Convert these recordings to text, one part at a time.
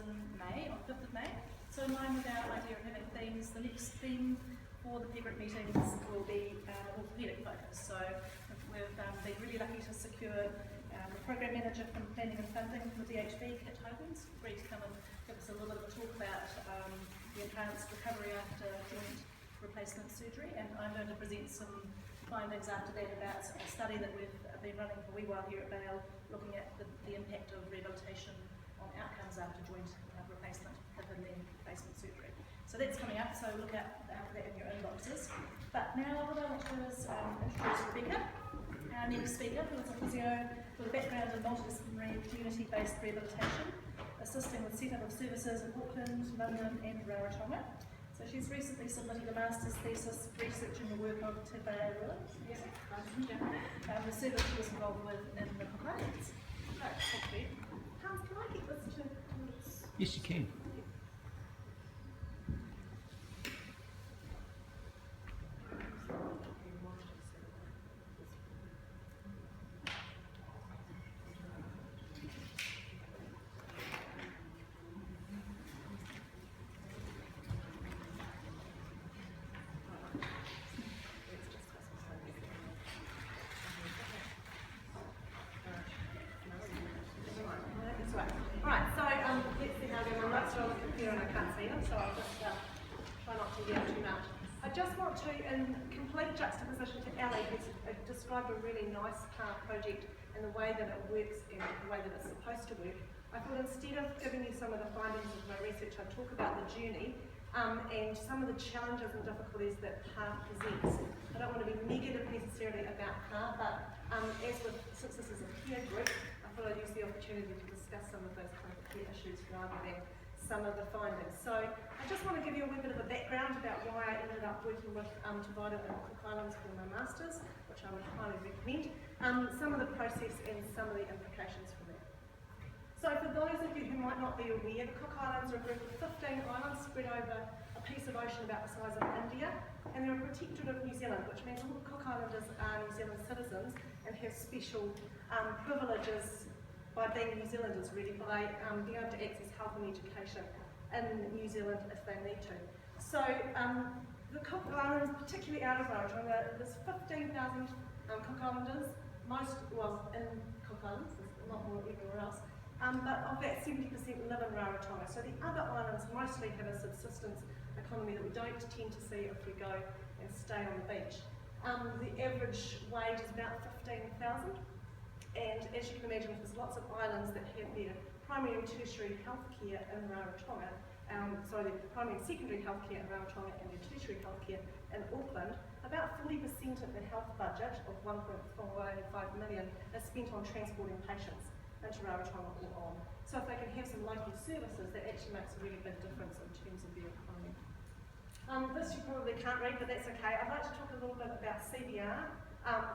in May, on 5th of May. So in line with our idea of having themes, the next theme for the peer group meetings will be orthopaedic focus. So we've been really lucky to secure the program manager from planning and funding for DHB, Kit Hogan's, free to come and give us a little bit of a talk about the enhanced recovery after joint replacement surgery, and I'm going to present some findings after that about a study that we've been running for a wee while here at Bale, looking at the impact of rehabilitation on outcomes after joint replacement, hip and knee replacement surgery. So that's coming up, so look out for that in your inboxes. But now what I want to do is introduce Rebecca, our next speaker, who is a physio with a background in multidisciplinary community-based rehabilitation, assisting with set-up of services in Auckland, London and Rarotonga. So she's recently submitted a master's thesis researching the work of Te Williams, the service she was involved with in the compliance. So, thank you. Hans, can I get this to... Yes, you can. I just want to, in complete juxtaposition to Ali, who's described a really nice project and the way that it works and the way that it's supposed to work, I thought instead of giving you some of the findings of my research, I'd talk about the journey and some of the challenges and difficulties that PAR presents. I don't want to be negative necessarily about PAR, but since this is a peer group, I thought I'd use the opportunity to discuss some of those kind of peer issues rather than some of the findings. So I just want to give you a wee bit of a background about why I ended up working with Divided and Cook Islands for my masters, which I would highly recommend, some of the process and some of the implications from that. So for those of you who might not be aware, the Cook Islands are a group of 15 islands spread over a piece of ocean about the size of India, and they're a protectorate of New Zealand, which means all the Cook Islanders are New Zealand citizens and have special privileges by being New Zealanders, really, by being able to access health and education in New Zealand if they need to. So the Cook Islands, particularly out of Rarotonga, there's 15,000 Cook Islanders, in Cook Islands, there's a lot more everywhere else, but of that 70% live in Rarotonga. So the other islands mostly have a subsistence economy that we don't tend to see if we go and stay on the beach. The average wage is about 15,000. And as you can imagine, there's lots of islands that have their primary and tertiary healthcare in Rarotonga, their primary and secondary healthcare in Rarotonga and their tertiary healthcare in Auckland. About 40% of the health budget of 1.5 million is spent on transporting patients into Rarotonga or on. So if they can have some local services, that actually makes a really big difference in terms of their economy. This you probably can't read, but that's okay. I'd like to talk a little bit about CBR,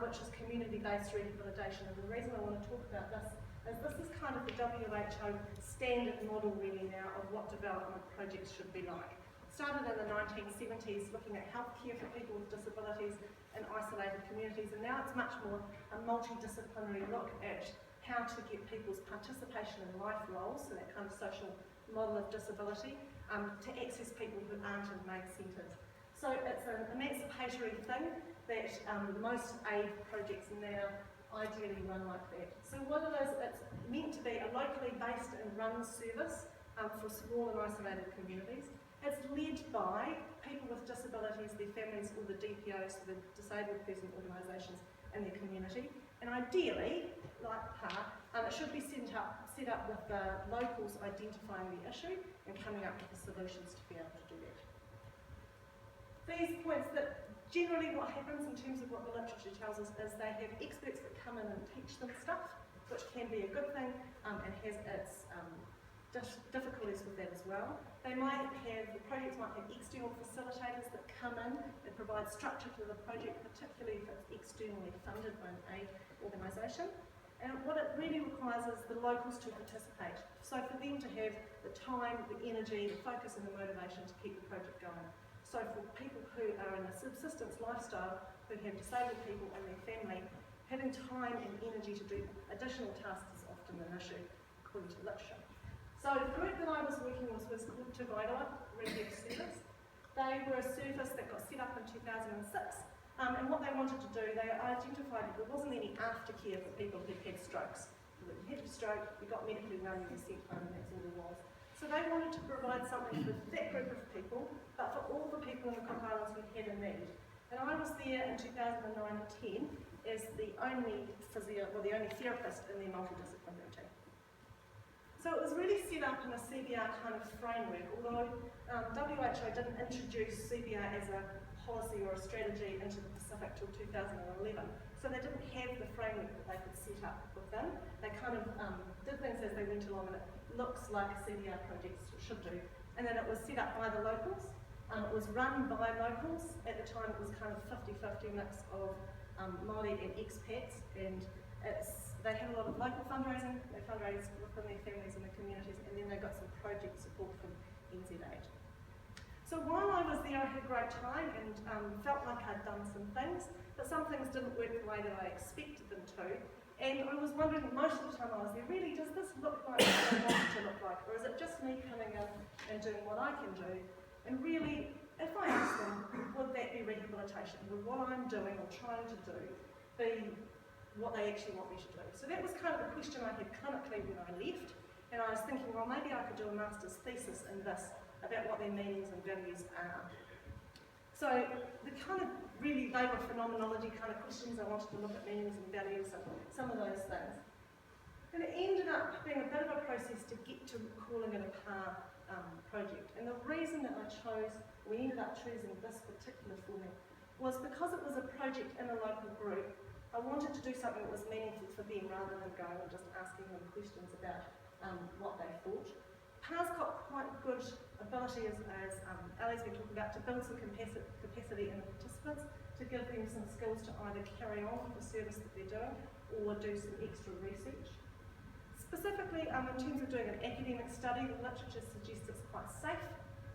which is community-based rehabilitation. And the reason I want to talk about this is kind of the WHO standard model really now of what development projects should be like. It started in the 1970s looking at healthcare for people with disabilities in isolated communities, and now it's much more a multidisciplinary look at how to get people's participation in life roles, so that kind of social model of disability, to access people who aren't in main centres. So it's an emancipatory thing that most aid projects now ideally run like that. So what it is, it's meant to be a locally based and run service for small and isolated communities. It's led by people with disabilities, their families, or the DPOs, the disabled person organisations in their community. And ideally, like PAR, it should be set up with the locals identifying the issue and coming up with the solutions to be able to do that. These points that generally what happens in terms of what the literature tells us is they have experts that come in and teach them stuff, which can be a good thing and has its difficulties with that as well. The projects might have external facilitators that come in and provide structure to the project, particularly if it's externally funded by an aid organisation. And what it really requires is the locals to participate. So for them to have the time, the energy, the focus and the motivation to keep the project going. So for people who are in a subsistence lifestyle, who have disabled people and their family, having time and energy to do additional tasks is often an issue, according to literature. So the group that I was working with was called Tuvaila Rehab Service. They were a service that got set up in 2006, and what they wanted to do, they identified that there wasn't any aftercare for people who'd had strokes. You had a stroke, you got medically well, you were sent home, and that's all there was. So they wanted to provide something for that group of people, but for all the people in the Cook Islands who had a need. And I was there in 2009 and 10 as the only physio, well, the only therapist in their multidisciplinary team. So it was really set up in a CBR kind of framework, although WHO didn't introduce CBR as a policy or a strategy into the Pacific till 2011. So they didn't have the framework that they could set up within. They kind of did things as they went along, and it looks like a CBR project should do. And then it was set up by the locals. It was run by locals. At the time it was kind of 50-50 mix of Māori and expats, and they had a lot of local fundraising. They fundraised within their families and the communities, and then they got some project support from NZ8. So while I was there, I had a great time and felt like I'd done some things, but some things didn't work the way that I expected them to. And I was wondering, most of the time I was there, really, does this look like what I want it to look like? Or is it just me coming in and doing what I can do? And really, if I asked them, would that be rehabilitation? Would what I'm doing or trying to do be what they actually want me to do? So that was kind of the question I had clinically when I left. And I was thinking, well, maybe I could do a master's thesis in this, about what their meanings and values are. So the kind of really, they were phenomenology kind of questions. I wanted to look at meanings and values and some of those things. And it ended up being a bit of a process to get to calling it a PAR project. And the reason that we ended up choosing this particular format was because it was a project in a local group. I wanted to do something that was meaningful for them rather than going and just asking them questions about what they thought. PAR's got quite good ability, as Ali's been talking about, to build some capacity in the participants, to give them some skills to either carry on with the service that they're doing or do some extra research. Specifically, in terms of doing an academic study, the literature suggests it's quite safe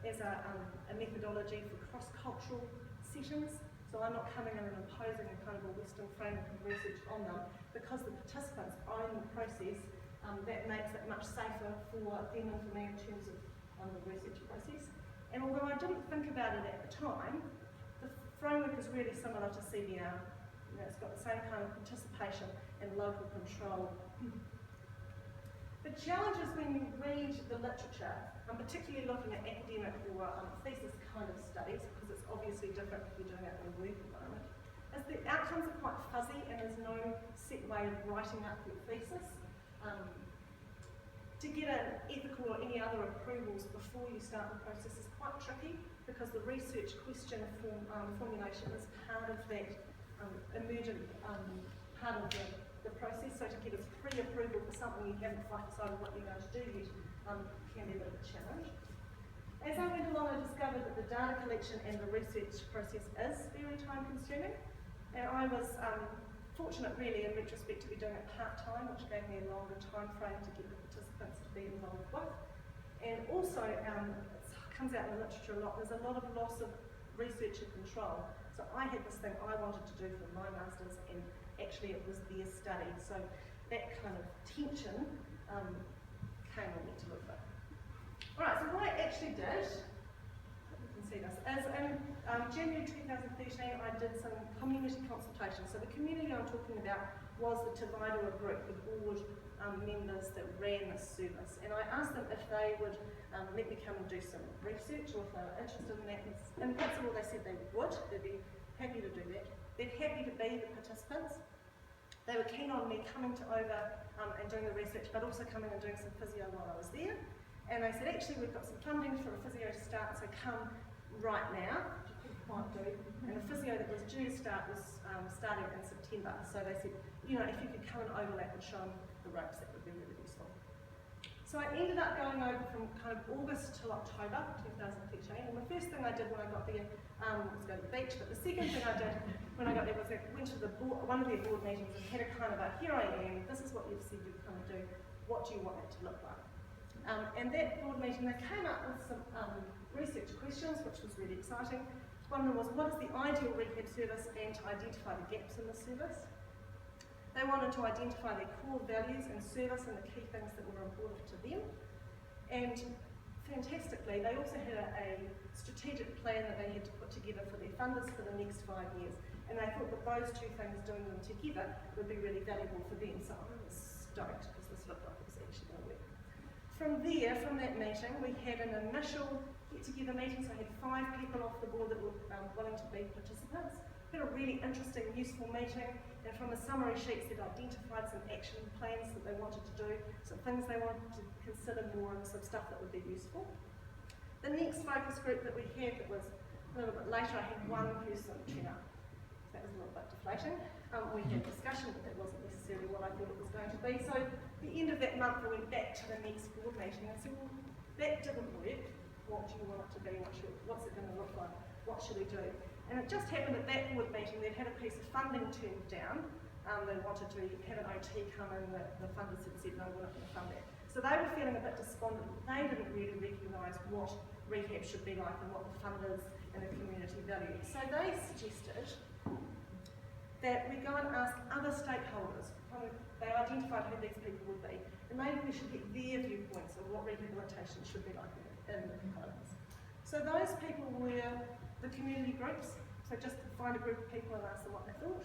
as a methodology for cross-cultural settings. So I'm not coming in and imposing a kind of a Western framework of research on them, because the participants own the process. That makes it much safer for them and for me in terms of the research process. And although I didn't think about it at the time, the framework is really similar to CBR. You know, it's got the same kind of participation and local control. The challenge is when you read the literature, and particularly looking at academic or thesis kind of studies, because it's obviously different if you're doing it in a work environment, is the outcomes are quite fuzzy and there's no set way of writing up your thesis. To get an ethical or any other approvals before you start the process is quite tricky, because the research question formulation is part of that emergent part of the process. So to get a pre-approval for something you haven't quite decided what you're going to do yet can be a bit of a challenge. As I went along, I discovered that the data collection and the research process is very time consuming, and I was fortunate really in retrospect to be doing it part-time, which gave me a longer time frame to get the participants to be involved with. And also, it comes out in the literature a lot, there's a lot of loss of researcher control. So I had this thing I wanted to do for my masters, and actually it was their study. So that kind of tension came on me to look at. Alright, so what I actually did, you can see this, is in January 2013 I did some community consultation. So the community I'm talking about was the Tuvaila group, the board members that ran this service. And I asked them if they would let me come and do some research, or if they were interested in that. And that's all they said they would. They'd be happy to do that. They're happy to be the participants. They were keen on me coming over and doing the research, but also coming and doing some physio while I was there. And they said, actually, we've got some funding for a physio to start, so come right now, which I couldn't quite do. And the physio that was due to start was starting in September. So they said, you know, if you could come and overlap and show them the ropes, that would be really useful. So I ended up going over from kind of August till October 2013. And the first thing I did when I got there was go to the beach. But the second thing I did when I got there was I went to one of their board meetings and had a kind of a, here I am, this is what you've said you're going to do, what do you want it to look like? And that board meeting, they came up with some research questions, which was really exciting. One of them was, what is the ideal rehab service, and to identify the gaps in the service. They wanted to identify their core values and service and the key things that were important to them. And fantastically, they also had a strategic plan that they had to put together for their funders for the next 5 years. And they thought that those two things, doing them together, would be really valuable for them. So I was stoked because this looked like it was actually going to work. From there, from that meeting, we had an initial get-together meeting. So I had 5 people off the board that were willing to be participants. We had a really interesting, useful meeting. And from the summary sheets, they'd identified some action plans that they wanted to do, some things they wanted to consider more, and some stuff that would be useful. The next focus group that we had, that was a little bit later, I had one person turn up. That was a little bit deflating. We had a discussion, but that wasn't necessarily what I thought it was going to be. So at the end of that month, we went back to the next board meeting and said, well, that didn't work. What do you want it to be? What's it going to look like? What should we do? And it just happened at that board meeting, they'd had a piece of funding turned down. They wanted to have an OT come in, the funders had said, no, we're not going to fund that. So they were feeling a bit despondent. They didn't really recognise what rehab should be like and what the funders and the community valued. So they suggested that we go and ask other stakeholders. They identified who these people would be, and maybe we should get their viewpoints of what rehabilitation should be like in the components. So those people were the community groups, so just find a group of people and ask them what they thought.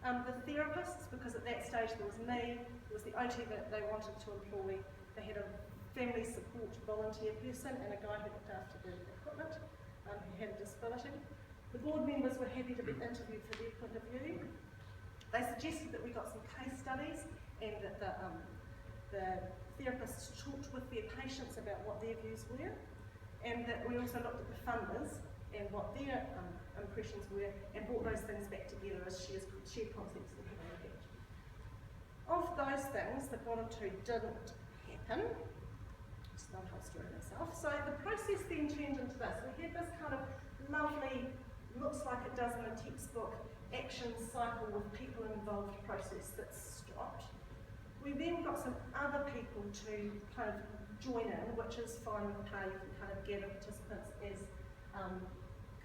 The therapists, because at that stage there was me, there was the OT that they wanted to employ, they had a family support volunteer person and a guy who looked after the equipment, who had a disability. The board members were happy to be interviewed for their point of view. They suggested that we got some case studies and that the therapists talked with their patients about what their views were, and that we also looked at the funders and what their impressions were and brought those things back together as shared concepts that we had looked at. Of those things, the bottom two didn't happen. It's not a whole story in itself. So the process then turned into this. We had this kind of lovely, looks like it does in a textbook, action cycle with people involved process that stopped. We then got some other people to kind of join in, which is fine with how you can kind of gather participants as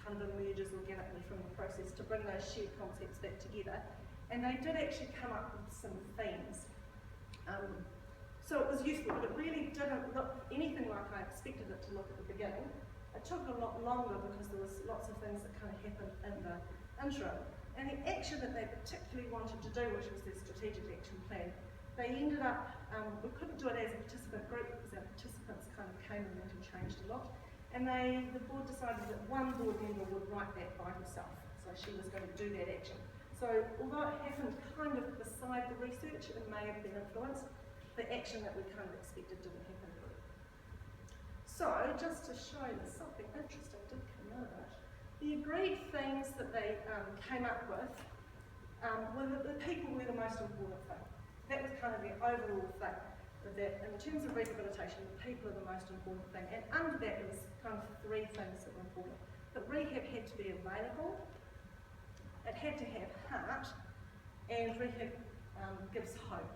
kind of emerges organically from the process to bring those shared concepts back together. And they did actually come up with some themes. So it was useful, but it really didn't look anything like I expected it to look at the beginning. It took a lot longer because there was lots of things that kind of happened in the interim. And the action that they particularly wanted to do, which was their strategic action plan, they ended up, we couldn't do it as a participant group because our participants kind of came and went and changed a lot. And the board decided that one board member would write that by herself. So she was going to do that action. So although it happened kind of beside the research, it may have been influenced, the action that we kind of expected didn't happen. So just to show you something interesting did come out of it, the agreed things that they came up with were that the people were the most important thing. That was kind of the overall thing, that in terms of rehabilitation, the people are the most important thing. And under that there was kind of 3 things that were important. That rehab had to be available, it had to have heart, and rehab gives hope.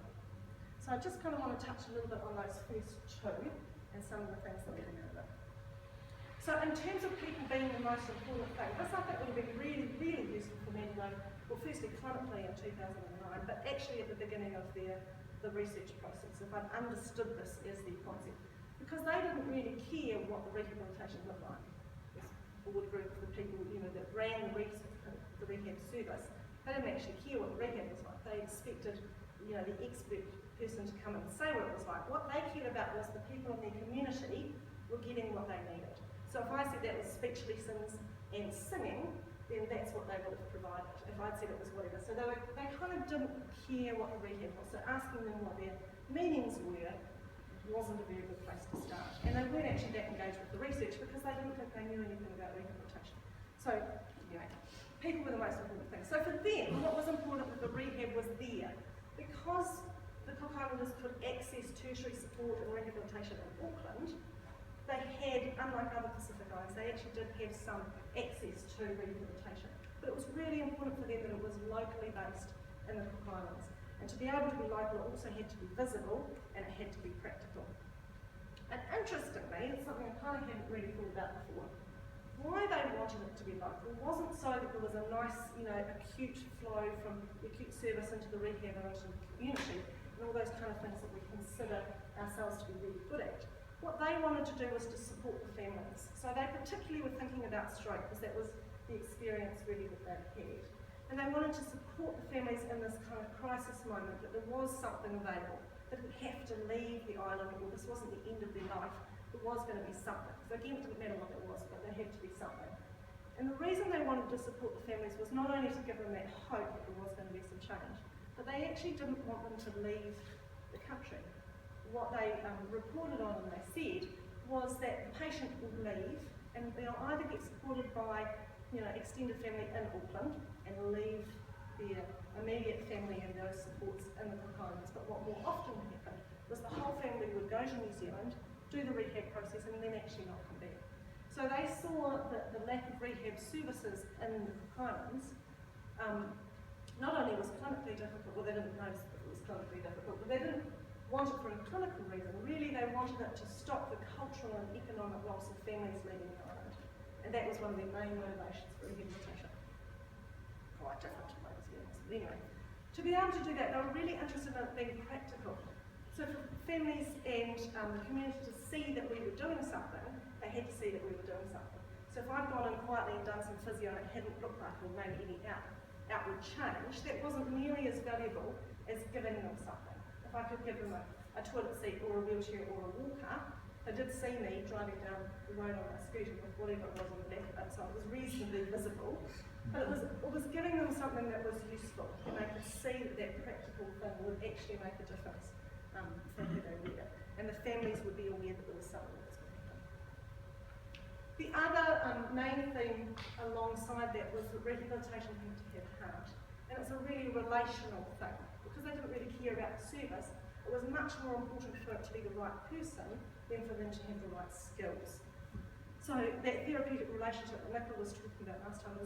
So I just kind of want to touch a little bit on those first 2 and some of the things that came out of it. So in terms of people being the most important thing, this I think would have been really, really useful for me to know, well firstly clinically in 2009, but actually at the beginning of the research process, if I'd understood this as the concept. Because they didn't really care what the rehabilitation looked like. This board group of the people that ran the rehab service, they didn't actually care what the rehab was like. They expected the expert person to come and say what it was like. What they cared about was the people in their community were getting what they needed. So if I said that was speech lessons and singing, then that's what they would have provided. If I'd said it was whatever. So they kind of didn't care what the rehab was. So asking them what their meanings were wasn't a very good place to start. And they weren't actually that engaged with the research because they didn't think they knew anything about rehabilitation. So people were the most important thing. So for them, what was important with the rehab was there. Because the Cook Islanders could access tertiary support and rehabilitation in Auckland, they had, unlike other Pacific Islands, they actually did have some access to rehabilitation. But it was really important for them that it was locally based in the Cook Islands. And to be able to be local, it also had to be visible and it had to be practical. And interestingly, it's something I kind of hadn't really thought about before. Why they wanted it to be local wasn't so that there was a nice, acute flow from the acute service into the rehab and into the community, and all those kind of things that we consider ourselves to be really good at. What they wanted to do was to support the families. So they particularly were thinking about stroke because that was the experience really that they had. And they wanted to support the families in this kind of crisis moment, that there was something available, that didn't have to leave the island, or this wasn't the end of their life, there was going to be something. So again, it didn't matter what it was, but there had to be something. And the reason they wanted to support the families was not only to give them that hope that there was going to be some change, but they actually didn't want them to leave the country. What they reported on and they said was that the patient will leave and they'll either get supported by extended family in Auckland and leave their immediate family and those supports in the components, but what more often happened was the whole family would go to New Zealand, do the rehab process and then actually not come back. So they saw that the lack of rehab services in the Highlands not only was clinically difficult, well they didn't notice that it was clinically difficult, but they didn't want it for a clinical reason. Really they wanted it to stop the cultural and economic loss of families leaving the island. And that was one of their main motivations for rehabilitation. Quite different to those years. But anyway, to be able to do that, they were really interested in it being practical. So for families and the community to see that we were doing something, they had to see that we were doing something. So if I'd gone in quietly and done some physio and it hadn't looked like or made any outward change, that wasn't nearly as valuable as giving them something. If I could give them a toilet seat or a wheelchair or a walker, they did see me driving down the road on my scooter with whatever it was on the back of it, so it was reasonably visible. But it was giving them something that was useful, and they could see that that practical thing would actually make a difference for who they were. And the families would be aware that there was something that was going to happen. The other main theme alongside that was that rehabilitation had to have heart. And it's a really relational thing. Because they didn't really care about the service, it was much more important for it to be the right person than for them to have the right skills. So that therapeutic relationship that Nicola was talking about last time,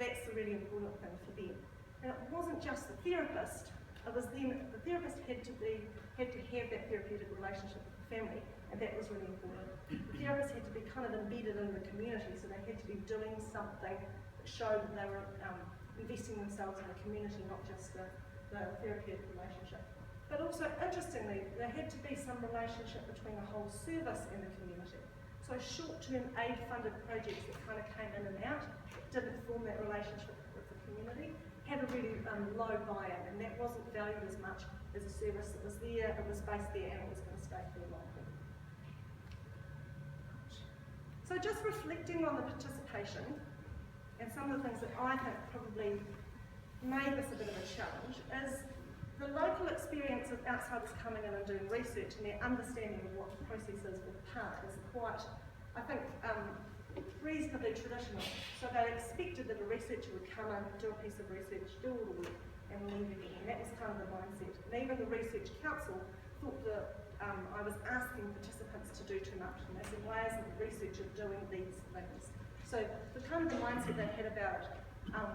that's the really important thing for them. And it wasn't just the therapist, it was then the therapist had to have that therapeutic relationship with the family, and that was really important. The therapist had to be kind of embedded in the community, so they had to be doing something that showed that they were investing themselves in the community, not just the therapeutic relationship. But also, interestingly, there had to be some relationship between the whole service and the community. So short-term aid-funded projects that kind of came in and out, didn't form that relationship with the community, had a really low buy-in, and that wasn't valued as much as a service that was there, it was based there, and it was going to stay for a long time. So just reflecting on the participation, and some of the things that I think probably made this a bit of a challenge, is the local experience of outsiders coming in and doing research and their understanding of what the process is with PAR is quite, I think, reasonably traditional. So they expected that a researcher would come in, do a piece of research, do all the work, and leave again. And that was kind of the mindset. And even the Research Council thought that I was asking participants to do too much. And they said, why isn't the researcher doing these things? So the kind of the mindset they had about it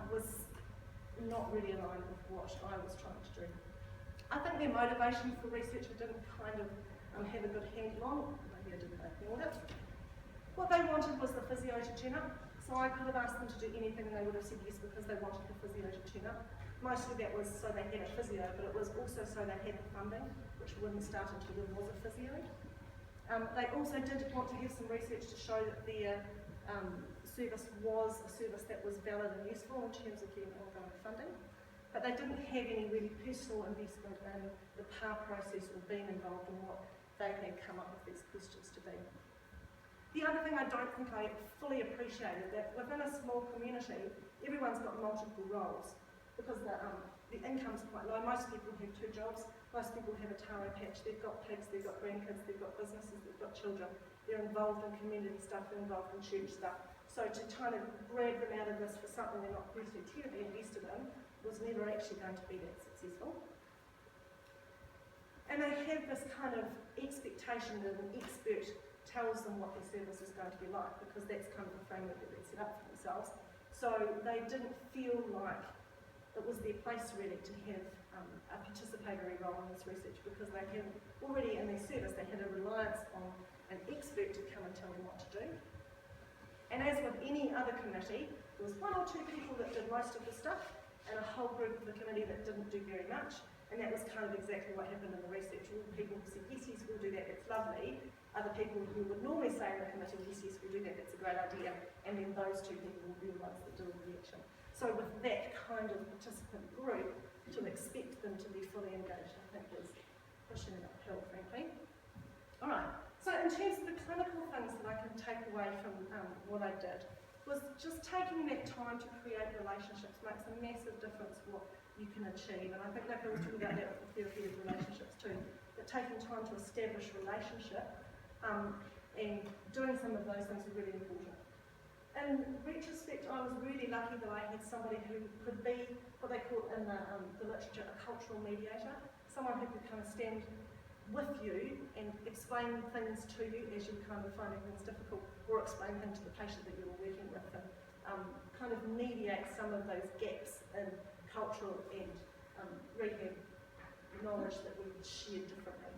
was not really aligned with what I was trying to do. I think their motivation for research I didn't kind of have a good handle on. Maybe I didn't ignore it. What they wanted was the physio to tune up. So I could have asked them to do anything and they would have said yes because they wanted the physio to tune up. Mostly that was so they had a physio, but it was also so they had the funding, which wouldn't start until there was a physio. They also did want to have some research to show that their service was a service that was valid and useful in terms of getting ongoing funding. But they didn't have any really personal investment in the PAR process or being involved in what they had come up with these questions to be. The other thing I don't think I fully appreciated, that within a small community, everyone's got multiple roles because the income's quite low. Most people have 2 jobs, most people have a taro patch, they've got pigs, they've got grandkids, they've got businesses, they've got children, they're involved in community stuff, they're involved in church stuff. So to kind of grab them out of this for something they're not personally terribly invested in was never actually going to be that successful. And they have this kind of expectation that an expert tells them what their service is going to be like, because that's kind of the framework that they've set up for themselves. So they didn't feel like it was their place really to have a participatory role in this research, because they had already in their service, they had a reliance on an expert to come and tell them what to do. And as with any other committee, there was 1 or 2 people that did most of the stuff, and a whole group of the committee that didn't do very much, and that was kind of exactly what happened in the research. All the people who said, yes, yes, we'll do that, that's lovely, are the people who would normally say in the committee, yes, yes, we do that, that's a great idea, and then those two people will be the ones that do the action. So with that kind of participant group, to expect them to be fully engaged, I think is pushing it uphill, frankly. All right, so in terms of the clinical things that I can take away from what I did, was just taking that time to create relationships makes a massive difference what you can achieve. And I think Nicola was talking about that with the therapy of relationships too, that taking time to establish relationship and doing some of those things are really important. In retrospect, I was really lucky that I had somebody who could be what they call in the literature a cultural mediator, someone who could kind of stand with you and explain things to you as you're kind of finding things difficult, or explain things to the patient that you're working with, and kind of mediate some of those gaps in cultural and rehab knowledge that we share differently.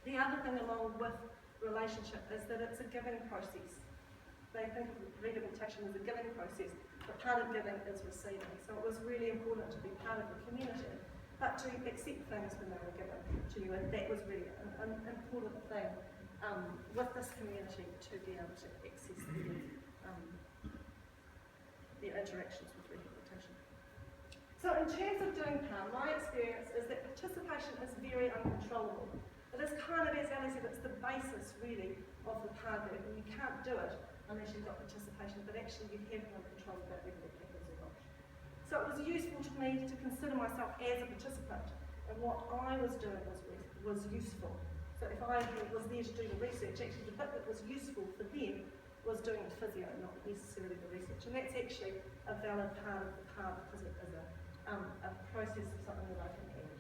The other thing along with relationship is that it's a giving process. They think of rehabilitation as a giving process, but part of giving is receiving. So it was really important to be part of the community, but to accept things when they were given to you, and that was really an important thing with this community, to be able to access their interactions with rehabilitation. So in terms of doing PAR, my experience is that participation is very uncontrollable. It is kind of, as Ellie said, it's the basis really of the PAR group, and you can't do it unless you've got participation, but actually you have no control about whether it happens or not. So it was useful to me to consider myself as a participant, and what I was doing was useful. So if I was there to do the research, actually the bit that was useful for them was doing the physio, not necessarily the research. And that's actually a valid part of the PAR, because it is a process of something that I can add.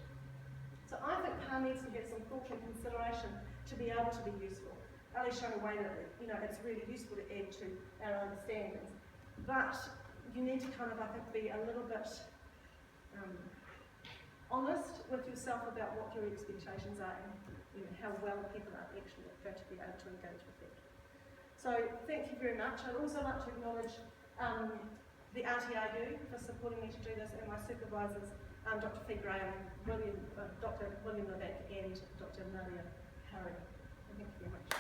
So I think PAR needs to get some thought and consideration to be able to be useful. Ellie's shown a way that it's really useful to add to our understandings, but you need to kind of, I think, be a little bit honest with yourself about what your expectations are and how well people are actually going to be able to engage with that. So thank you very much. I'd also like to acknowledge the RTRU for supporting me to do this, and my supervisors, Dr. Fee Graham, Dr. William Lebeck and Dr. Nadia Harry. Thank you very much.